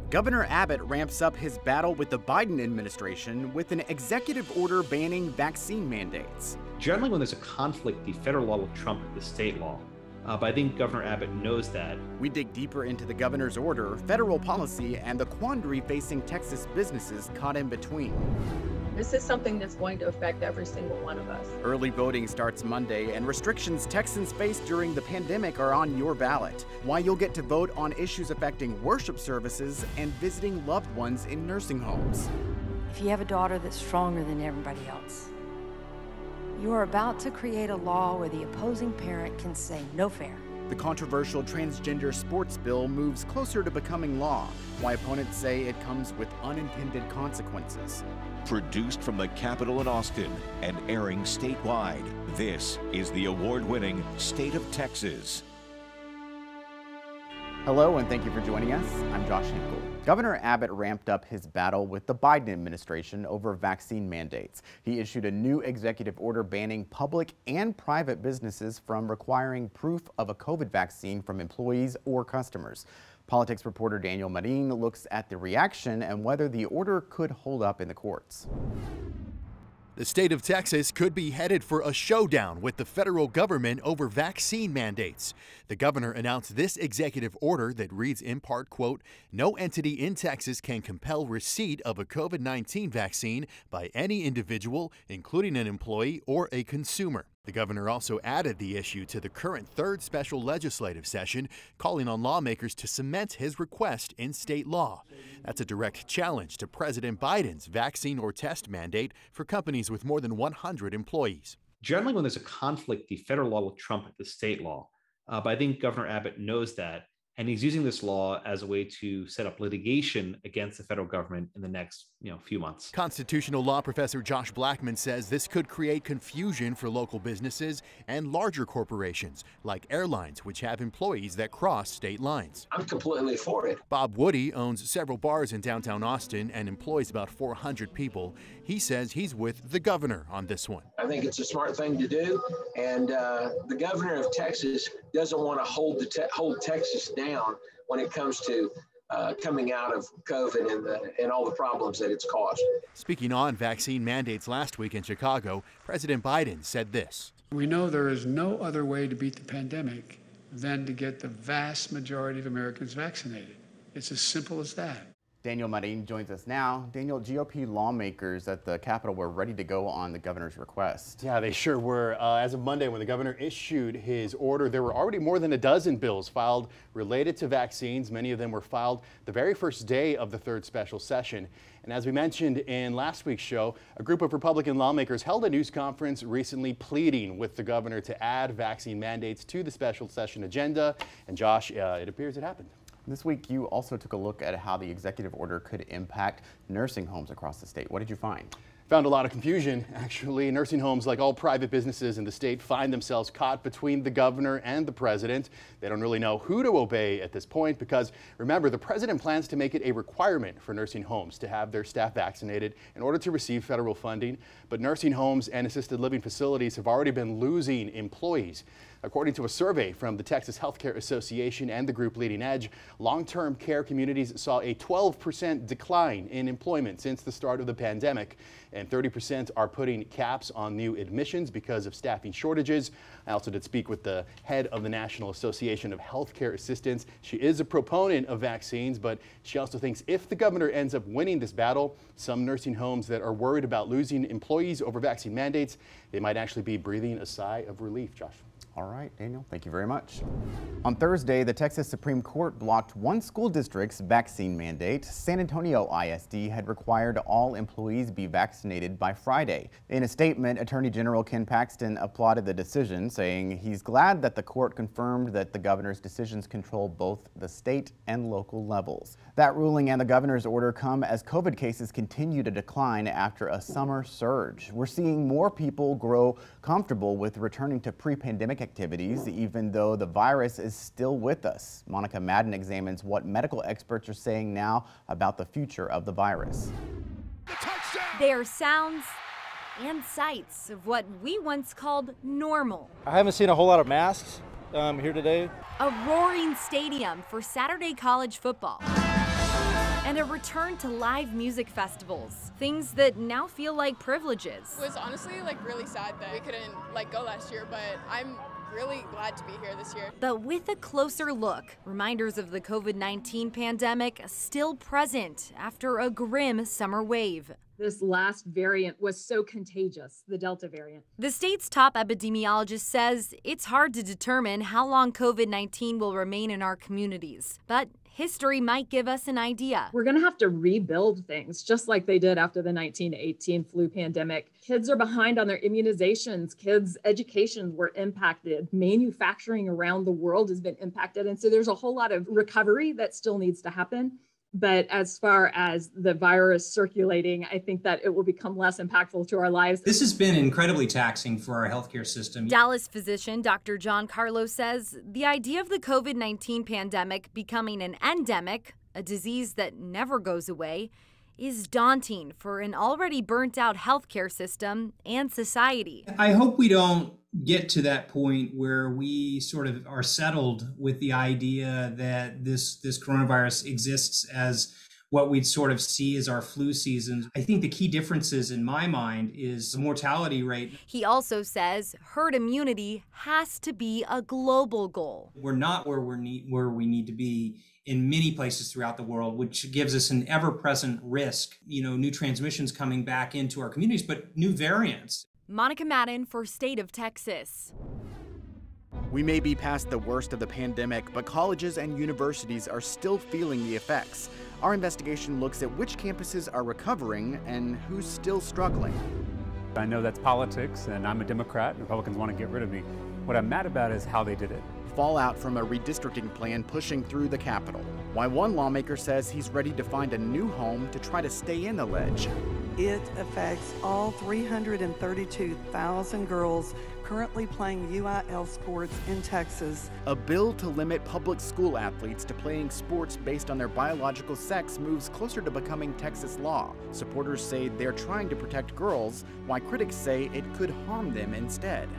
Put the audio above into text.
Governor Abbott ramps up his battle with the Biden administration with an executive order banning vaccine mandates. Generally, when there's a conflict, the federal law will trump the state law. But I think Governor Abbott knows that. We dig deeper into the governor's order, federal policy, and the quandary facing Texas businesses caught in between. This is something that's going to affect every single one of us. Early voting starts Monday, and restrictions Texans face during the pandemic are on your ballot. Why you'll get to vote on issues affecting worship services and visiting loved ones in nursing homes. If you have a daughter that's stronger than everybody else, you are about to create a law where the opposing parent can say no fair. The controversial transgender sports bill moves closer to becoming law, why opponents say it comes with unintended consequences. Produced from the Capitol in Austin and airing statewide, this is the award-winning State of Texas. Hello, and thank you for joining us. I'm Josh Hinkle. Governor Abbott ramped up his battle with the Biden administration over vaccine mandates. He issued a new executive order banning public and private businesses from requiring proof of a COVID vaccine from employees or customers. Politics reporter Daniel Marin looks at the reaction and whether the order could hold up in the courts. The state of Texas could be headed for a showdown with the federal government over vaccine mandates. The governor announced this executive order that reads in part, quote, "No entity in Texas can compel receipt of a COVID-19 vaccine by any individual, including an employee or a consumer." The governor also added the issue to the current third special legislative session, calling on lawmakers to cement his request in state law. That's a direct challenge to President Biden's vaccine or test mandate for companies with more than 100 employees. Generally, when there's a conflict, the federal law will trump the state law. But I think Governor Abbott knows that, and he's using this law as a way to set up litigation against the federal government in the next few months. Constitutional law professor Josh Blackman says this could create confusion for local businesses and larger corporations like airlines, which have employees that cross state lines. I'm completely for it. Bob Woody owns several bars in downtown Austin and employs about 400 people. He says he's with the governor on this one. I think it's a smart thing to do, and the governor of Texas doesn't want to hold Texas down when it comes to coming out of COVID and all the problems that it's caused. Speaking on vaccine mandates last week in Chicago, President Biden said this. We know there is no other way to beat the pandemic than to get the vast majority of Americans vaccinated. It's as simple as that. Daniel Marin joins us now. Daniel, GOP lawmakers at the Capitol were ready to go on the governor's request. Yeah, they sure were. As of Monday, when the governor issued his order, there were already more than a dozen bills filed related to vaccines. Many of them were filed the very first day of the third special session. And as we mentioned in last week's show, a group of Republican lawmakers held a news conference recently pleading with the governor to add vaccine mandates to the special session agenda. And Josh, it appears it happened. This week, you also took a look at how the executive order could impact nursing homes across the state. What did you find? Found a lot of confusion, actually. Nursing homes, like all private businesses in the state, find themselves caught between the governor and the president. They don't really know who to obey at this point because, remember, the president plans to make it a requirement for nursing homes to have their staff vaccinated in order to receive federal funding. But nursing homes and assisted living facilities have already been losing employees. According to a survey from the Texas Healthcare Association and the group Leading Edge, long-term care communities saw a 12% decline in employment since the start of the pandemic, and 30% are putting caps on new admissions because of staffing shortages. I also did speak with the head of the National Association of Healthcare Assistants. She is a proponent of vaccines, but she also thinks if the governor ends up winning this battle, some nursing homes that are worried about losing employees over vaccine mandates, they might actually be breathing a sigh of relief. Josh. All right, Daniel, thank you very much. On Thursday, the Texas Supreme Court blocked one school district's vaccine mandate. San Antonio ISD had required all employees be vaccinated by Friday. In a statement, Attorney General Ken Paxton applauded the decision, saying he's glad that the court confirmed that the governor's decisions control both the state and local levels. That ruling and the governor's order come as COVID cases continue to decline after a summer surge. We're seeing more people grow comfortable with returning to pre-pandemic activities, even though the virus is still with us. Monica Madden examines what medical experts are saying now about the future of the virus. They are sounds and sights of what we once called normal. I haven't seen a whole lot of masks here today. A roaring stadium for Saturday college football. and a return to live music festivals, things that now feel like privileges. It was honestly really sad that we couldn't go last year, but I'm really glad to be here this year. But with a closer look, reminders of the COVID-19 pandemic still present after a grim summer wave. This last variant was so contagious, the Delta variant. The state's top epidemiologist says it's hard to determine how long COVID-19 will remain in our communities, but history might give us an idea. We're going to have to rebuild things, just like they did after the 1918 flu pandemic. Kids are behind on their immunizations. Kids' educations were impacted. Manufacturing around the world has been impacted. And so there's a whole lot of recovery that still needs to happen. But as far as the virus circulating, I think that it will become less impactful to our lives. This has been incredibly taxing for our healthcare system. Dallas physician Dr. John Carlo says the idea of the COVID-19 pandemic becoming an endemic, a disease that never goes away, is daunting for an already burnt-out healthcare system and society. I hope we don't get to that point where we sort of are settled with the idea that this coronavirus exists as what we'd sort of see as our flu season. I think the key differences in my mind is the mortality rate. He also says herd immunity has to be a global goal. We're not where we need to be in many places throughout the world, which gives us an ever-present risk, new transmissions coming back into our communities, but new variants. Monica Madden for State of Texas. We may be past the worst of the pandemic, but colleges and universities are still feeling the effects. Our investigation looks at which campuses are recovering and who's still struggling. I know that's politics, and I'm a Democrat, and Republicans want to get rid of me. What I'm mad about is how they did it. Fallout from a redistricting plan pushing through the Capitol. Why one lawmaker says he's ready to find a new home to try to stay in the ledge. It affects all 332,000 girls currently playing UIL sports in Texas. A bill to limit public school athletes to playing sports based on their biological sex moves closer to becoming Texas law. Supporters say they're trying to protect girls, while critics say it could harm them instead.